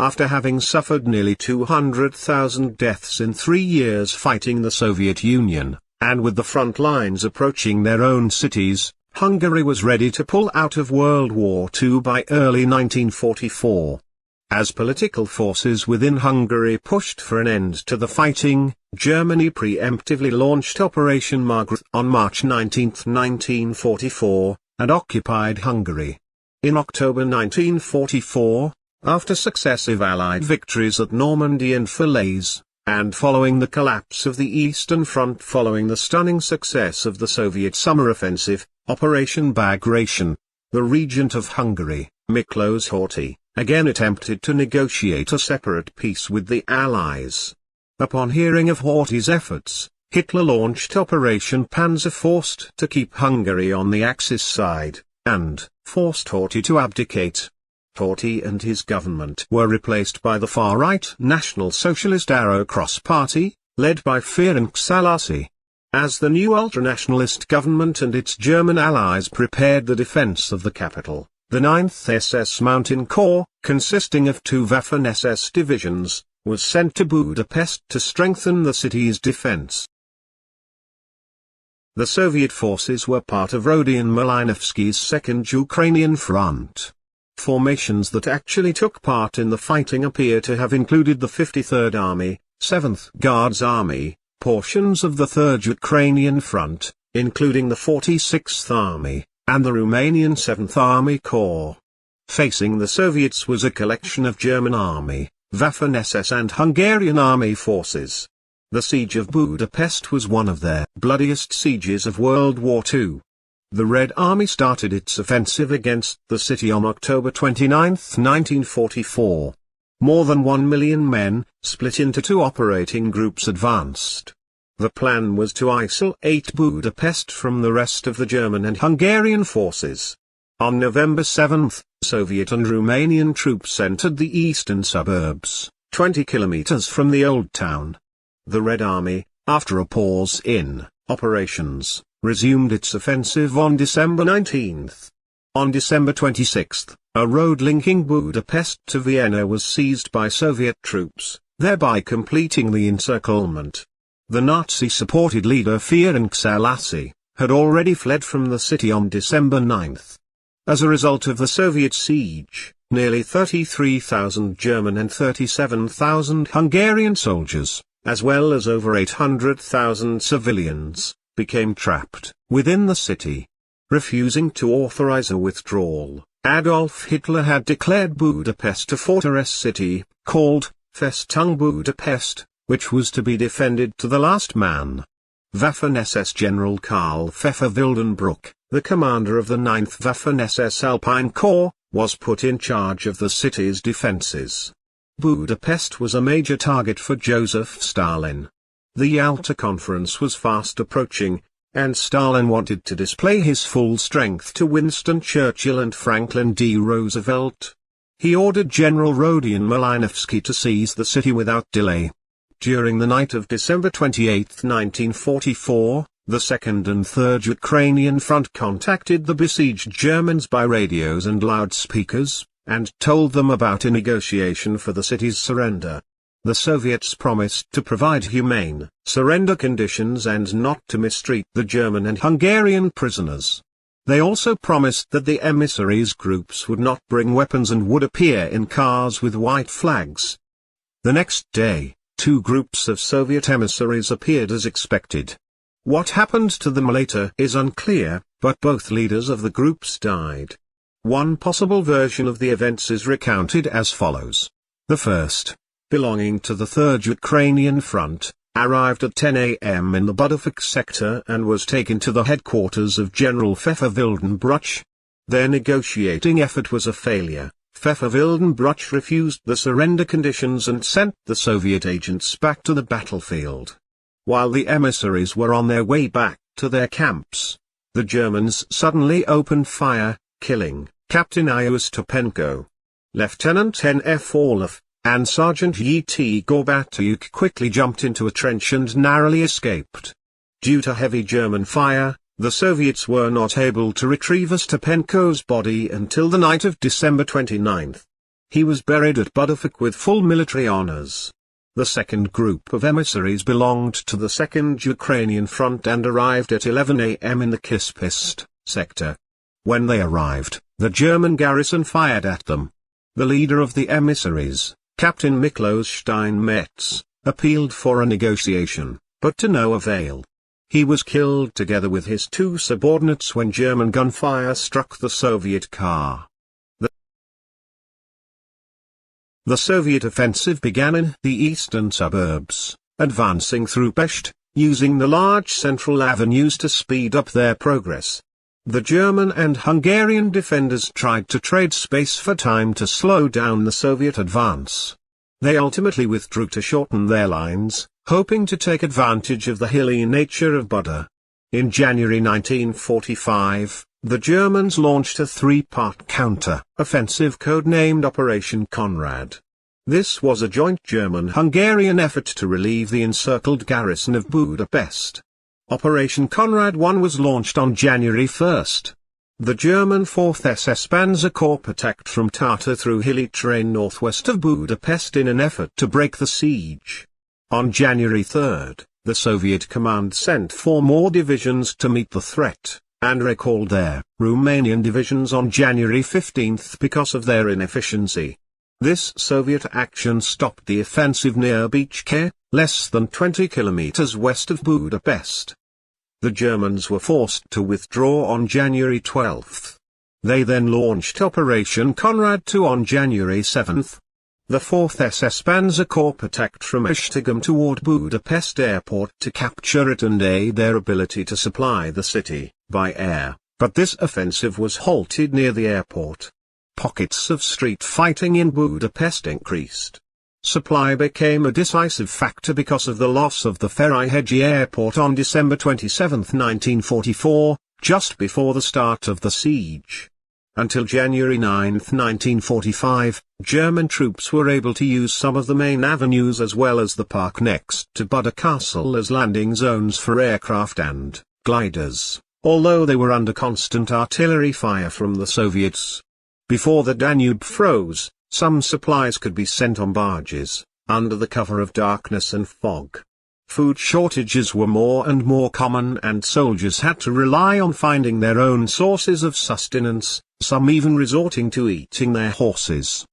after having suffered nearly 200,000 deaths in 3 years fighting the Soviet Union, and with the front lines approaching their own cities, Hungary was ready to pull out of World War II by early 1944. As political forces within Hungary pushed for an end to the fighting, Germany preemptively launched Operation Margaret on March 19, 1944, and occupied Hungary. In October 1944, after successive Allied victories at Normandy and Falaise, and following the collapse of the Eastern Front following the stunning success of the Soviet summer offensive, Operation Bagration, the regent of Hungary, Miklós Horthy, again attempted to negotiate a separate peace with the Allies. Upon hearing of Horthy's efforts, Hitler launched Operation Panzerfaust to keep Hungary on the Axis side, and forced Horthy to abdicate. Horthy and his government were replaced by the far-right National Socialist Arrow Cross Party, led by Ferenc Szálasi. As the new ultranationalist government and its German allies prepared the defense of the capital, the 9th SS Mountain Corps, consisting of 2 Waffen-SS divisions, was sent to Budapest to strengthen the city's defense. The Soviet forces were part of Rodion Malinowski's Second Ukrainian Front. Formations that actually took part in the fighting appear to have included the 53rd Army, 7th Guards Army, portions of the 3rd Ukrainian Front, including the 46th Army, and the Romanian 7th Army Corps. Facing the Soviets was a collection of German Army, Waffen-SS and Hungarian Army forces. The Siege of Budapest was one of their bloodiest sieges of World War II. The Red Army started its offensive against the city on October 29, 1944. More than 1 million men, split into 2 operating groups, advanced. The plan was to isolate Budapest from the rest of the German and Hungarian forces. On November 7, Soviet and Romanian troops entered the eastern suburbs, 20 kilometers from the Old Town. The Red Army, after a pause in operations, resumed its offensive on December 19. On December 26, a road linking Budapest to Vienna was seized by Soviet troops, thereby completing the encirclement. The Nazi-supported leader Ferenc Szálasi had already fled from the city on December 9. As a result of the Soviet siege, nearly 33,000 German and 37,000 Hungarian soldiers, as well as over 800,000 civilians, became trapped within the city. Refusing to authorize a withdrawal, Adolf Hitler had declared Budapest a fortress city, called Festung Budapest, which was to be defended to the last man. Waffen-SS General Karl Pfeffer-Wildenbruch, the commander of the 9th Waffen-SS Alpine Corps, was put in charge of the city's defenses. Budapest was a major target for Joseph Stalin. The Yalta Conference was fast approaching, and Stalin wanted to display his full strength to Winston Churchill and Franklin D. Roosevelt. He ordered General Rodion Malinowski to seize the city without delay. During the night of December 28, 1944, the 2nd and 3rd Ukrainian Front contacted the besieged Germans by radios and loudspeakers, and told them about a negotiation for the city's surrender. The Soviets promised to provide humane surrender conditions and not to mistreat the German and Hungarian prisoners. They also promised that the emissaries groups would not bring weapons and would appear in cars with white flags. The next day, 2 groups of Soviet emissaries appeared as expected. What happened to them later is unclear, but both leaders of the groups died. One possible version of the events is recounted as follows. The first, belonging to the 3rd Ukrainian Front, arrived at 10 a.m. in the Budapest sector and was taken to the headquarters of General Pfeffer-Wildenbruch. Their negotiating effort was a failure. Pfeffer-Wildenbruch refused the surrender conditions and sent the Soviet agents back to the battlefield. While the emissaries were on their way back to their camps, the Germans suddenly opened fire, killing Captain Ostapenko. Lieutenant N.F. Orlov and Sergeant E.T. Gorbatyuk quickly jumped into a trench and narrowly escaped. Due to heavy German fire, the Soviets were not able to retrieve Ostapenko's body until the night of December 29. He was buried at Budapest with full military honors. The second group of emissaries belonged to the Second Ukrainian Front and arrived at 11 a.m. in the Kispest sector. When they arrived, the German garrison fired at them. The leader of the emissaries, Captain Miklos Steinmetz, appealed for a negotiation, but to no avail. He was killed together with his two subordinates when German gunfire struck the Soviet car. The Soviet offensive began in the eastern suburbs, advancing through Pest, using the large central avenues to speed up their progress. The German and Hungarian defenders tried to trade space for time to slow down the Soviet advance. They ultimately withdrew to shorten their lines, hoping to take advantage of the hilly nature of Buda. In January 1945, the Germans launched a three-part counter-offensive codenamed Operation Conrad. This was a joint German-Hungarian effort to relieve the encircled garrison of Budapest. Operation Conrad I was launched on January 1. The German 4th SS Panzer Corps attacked from Tata through hilly terrain northwest of Budapest in an effort to break the siege. On January 3, the Soviet command sent 4 more divisions to meet the threat, and recalled their Romanian divisions on January 15 because of their inefficiency. This Soviet action stopped the offensive near Bécske, less than 20 kilometers west of Budapest. The Germans were forced to withdraw on January 12. They then launched Operation Conrad II on January 7. The 4th SS Panzer Corps attacked from Esztergom toward Budapest airport to capture it and aid their ability to supply the city by air, but this offensive was halted near the airport. Pockets of street fighting in Budapest increased. Supply became a decisive factor because of the loss of the Ferihegyi airport on December 27, 1944, just before the start of the siege. Until January 9, 1945, German troops were able to use some of the main avenues as well as the park next to Buda Castle as landing zones for aircraft and gliders, although they were under constant artillery fire from the Soviets. Before the Danube froze, some supplies could be sent on barges, under the cover of darkness and fog. Food shortages were more and more common and soldiers had to rely on finding their own sources of sustenance, some even resorting to eating their horses.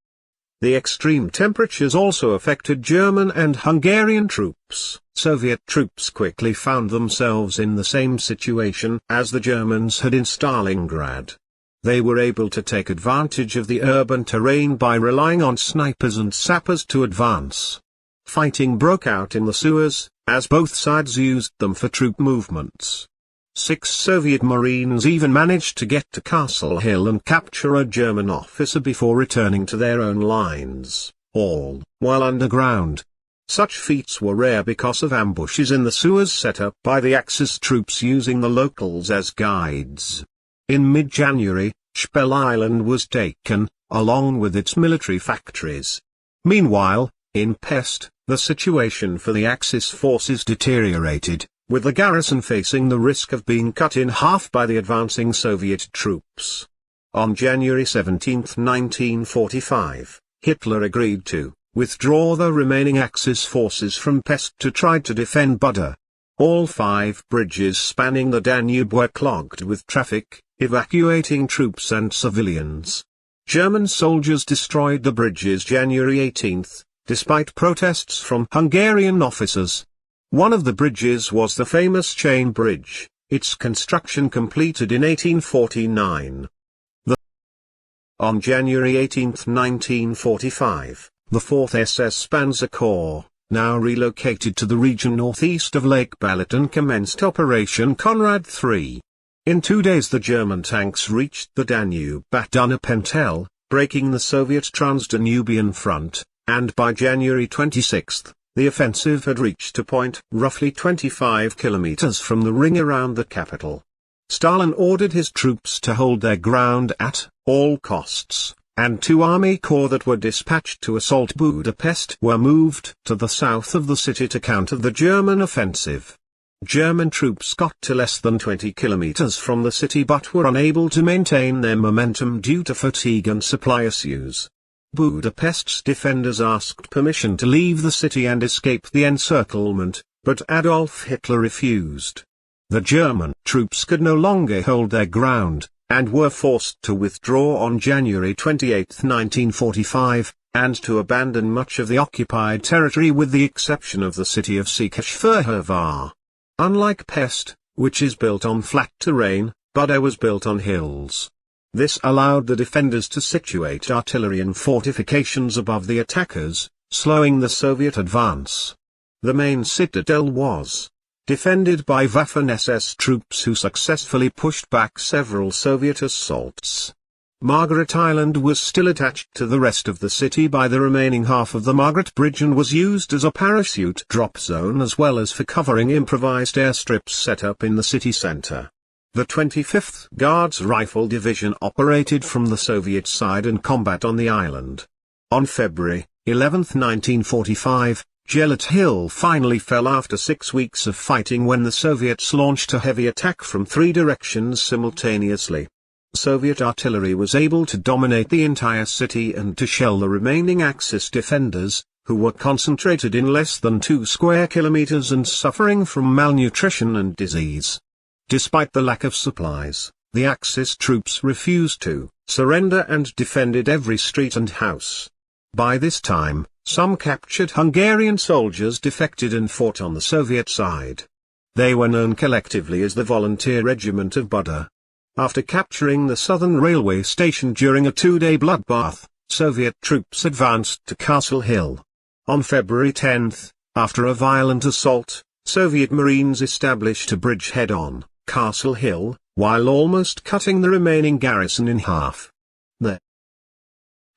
The extreme temperatures also affected German and Hungarian troops. Soviet troops quickly found themselves in the same situation as the Germans had in Stalingrad. They were able to take advantage of the urban terrain by relying on snipers and sappers to advance. Fighting broke out in the sewers, as both sides used them for troop movements. 6 Soviet Marines even managed to get to Castle Hill and capture a German officer before returning to their own lines, all while underground. Such feats were rare because of ambushes in the sewers set up by the Axis troops using the locals as guides. In mid-January, Spell Island was taken, along with its military factories. Meanwhile, in Pest, the situation for the Axis forces deteriorated, with the garrison facing the risk of being cut in half by the advancing Soviet troops. On January 17, 1945, Hitler agreed to withdraw the remaining Axis forces from Pest to try to defend Buda. All 5 bridges spanning the Danube were clogged with traffic, evacuating troops and civilians. German soldiers destroyed the bridges January 18, despite protests from Hungarian officers. One of the bridges was the famous Chain Bridge, its construction completed in 1849. On January 18, 1945, the 4th SS Panzer Corps, now relocated to the region northeast of Lake Balaton, commenced Operation Conrad III. In 2 days the German tanks reached the Danube at Dunapentel, breaking the Soviet Trans-Danubian front, and by January 26, the offensive had reached a point roughly 25 kilometers from the ring around the capital. Stalin ordered his troops to hold their ground at all costs, and 2 army corps that were dispatched to assault Budapest were moved to the south of the city to counter the German offensive. German troops got to less than 20 kilometers from the city but were unable to maintain their momentum due to fatigue and supply issues. Budapest's defenders asked permission to leave the city and escape the encirclement, but Adolf Hitler refused. The German troops could no longer hold their ground, and were forced to withdraw on January 28, 1945, and to abandon much of the occupied territory with the exception of the city of Székesfehérvár. Unlike Pest, which is built on flat terrain, Buda was built on hills. This allowed the defenders to situate artillery and fortifications above the attackers, slowing the Soviet advance. The main citadel was defended by Waffen-SS troops who successfully pushed back several Soviet assaults. Margaret Island was still attached to the rest of the city by the remaining half of the Margaret Bridge and was used as a parachute drop zone as well as for covering improvised airstrips set up in the city center. The 25th Guards Rifle Division operated from the Soviet side in combat on the island. On February 11, 1945, Gelat Hill finally fell after 6 weeks of fighting when the Soviets launched a heavy attack from 3 directions simultaneously. Soviet artillery was able to dominate the entire city and to shell the remaining Axis defenders, who were concentrated in less than 2 square kilometers and suffering from malnutrition and disease. Despite the lack of supplies, the Axis troops refused to surrender and defended every street and house. By this time, some captured Hungarian soldiers defected and fought on the Soviet side. They were known collectively as the Volunteer Regiment of Buda. After capturing the southern railway station during a 2-day bloodbath, Soviet troops advanced to Castle Hill. On February 10, after a violent assault, Soviet Marines established a bridgehead on Castle Hill, while almost cutting the remaining garrison in half.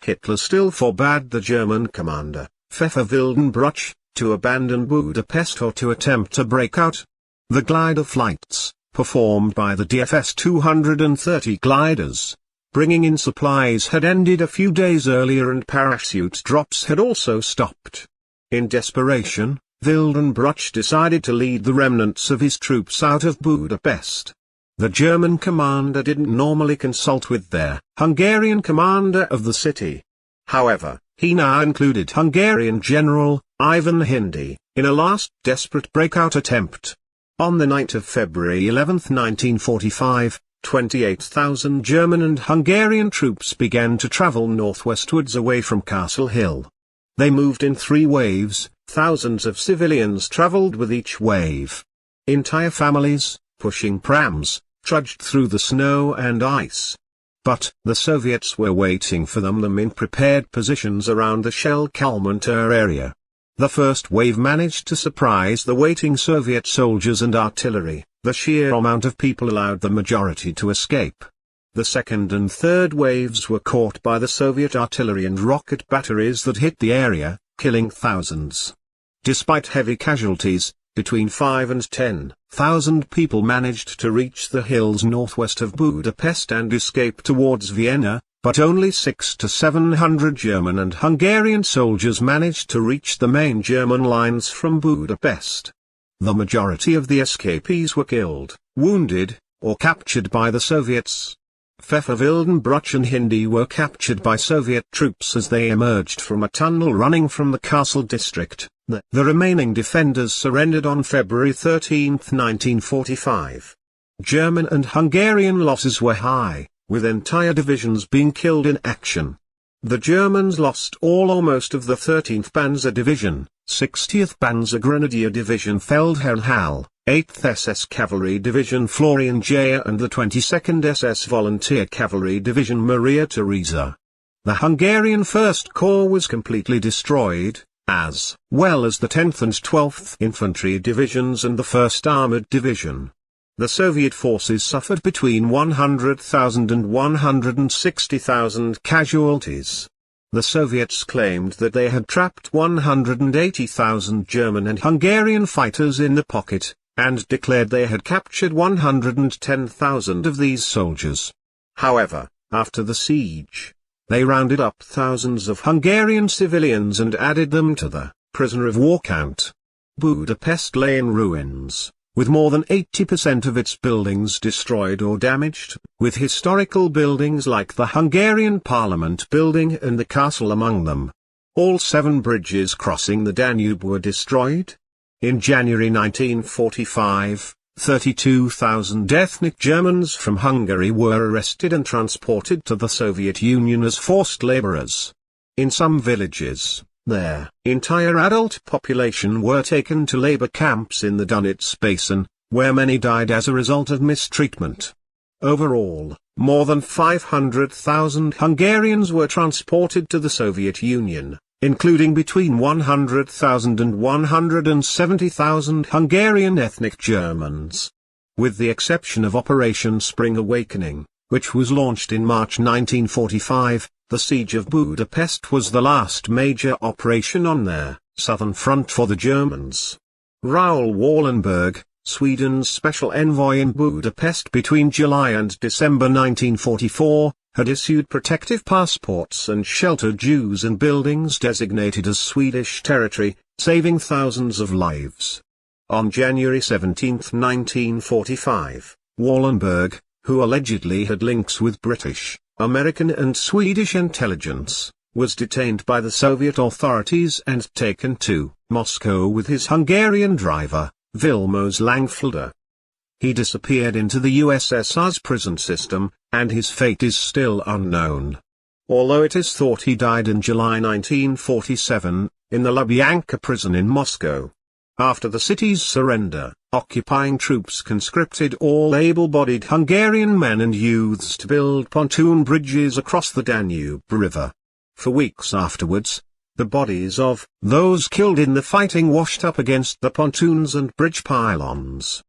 Hitler still forbade the German commander, Pfeffer Wildenbruch, to abandon Budapest or to attempt a breakout. The glider flights, performed by the DFS 230 gliders, bringing in supplies had ended a few days earlier and parachute drops had also stopped. In desperation, Wildenbruch decided to lead the remnants of his troops out of Budapest. The German commander didn't normally consult with their Hungarian commander of the city. However, he now included Hungarian General Ivan Hindi in a last desperate breakout attempt. On the night of February 11, 1945, 28,000 German and Hungarian troops began to travel northwestwards away from Castle Hill. They moved in 3 waves, thousands of civilians traveled with each wave. Entire families, pushing prams, trudged through the snow and ice. But the Soviets were waiting for them in prepared positions around the Shell-Kalmünter area. The first wave managed to surprise the waiting Soviet soldiers and artillery. The sheer amount of people allowed the majority to escape. The second and third waves were caught by the Soviet artillery and rocket batteries that hit the area, killing thousands. Despite heavy casualties, between 5 and 10,000 people managed to reach the hills northwest of Budapest and escape towards Vienna, but only 600 to 700 German and Hungarian soldiers managed to reach the main German lines from Budapest. The majority of the escapees were killed, wounded, or captured by the Soviets. Pfeffer Wildenbruch and Hindi were captured by Soviet troops as they emerged from a tunnel running from the castle district. The remaining defenders surrendered on February 13, 1945. German and Hungarian losses were high, with entire divisions being killed in action. The Germans lost all or most of the 13th Panzer Division, 60th Panzer Grenadier Division Feldherrn Hall, 8th SS Cavalry Division Florian Geyer and the 22nd SS Volunteer Cavalry Division Maria Theresa. The Hungarian 1st Corps was completely destroyed, as well as the 10th and 12th Infantry Divisions and the 1st Armored Division. The Soviet forces suffered between 100,000 and 160,000 casualties. The Soviets claimed that they had trapped 180,000 German and Hungarian fighters in the pocket, and declared they had captured 110,000 of these soldiers. However, after the siege, they rounded up thousands of Hungarian civilians and added them to the prisoner of war count. Budapest lay in ruins, with more than 80% of its buildings destroyed or damaged, with historical buildings like the Hungarian Parliament building and the castle among them. All 7 bridges crossing the Danube were destroyed. In January 1945, 32,000 ethnic Germans from Hungary were arrested and transported to the Soviet Union as forced laborers. In some villages, their entire adult population were taken to labor camps in the Donets Basin, where many died as a result of mistreatment. Overall, more than 500,000 Hungarians were transported to the Soviet Union, including between 100,000 and 170,000 Hungarian ethnic Germans. With the exception of Operation Spring Awakening, which was launched in March 1945, the Siege of Budapest was the last major operation on their southern front for the Germans. Raoul Wallenberg, Sweden's special envoy in Budapest between July and December 1944, had issued protective passports and sheltered Jews in buildings designated as Swedish territory, saving thousands of lives. On January 17, 1945, Wallenberg, who allegedly had links with British, American and Swedish intelligence, was detained by the Soviet authorities and taken to Moscow with his Hungarian driver, Vilmos Langfelder. He disappeared into the USSR's prison system, and his fate is still unknown. Although it is thought he died in July 1947, in the Lubyanka prison in Moscow. After the city's surrender, occupying troops conscripted all able-bodied Hungarian men and youths to build pontoon bridges across the Danube River. For weeks afterwards, the bodies of those killed in the fighting washed up against the pontoons and bridge pylons.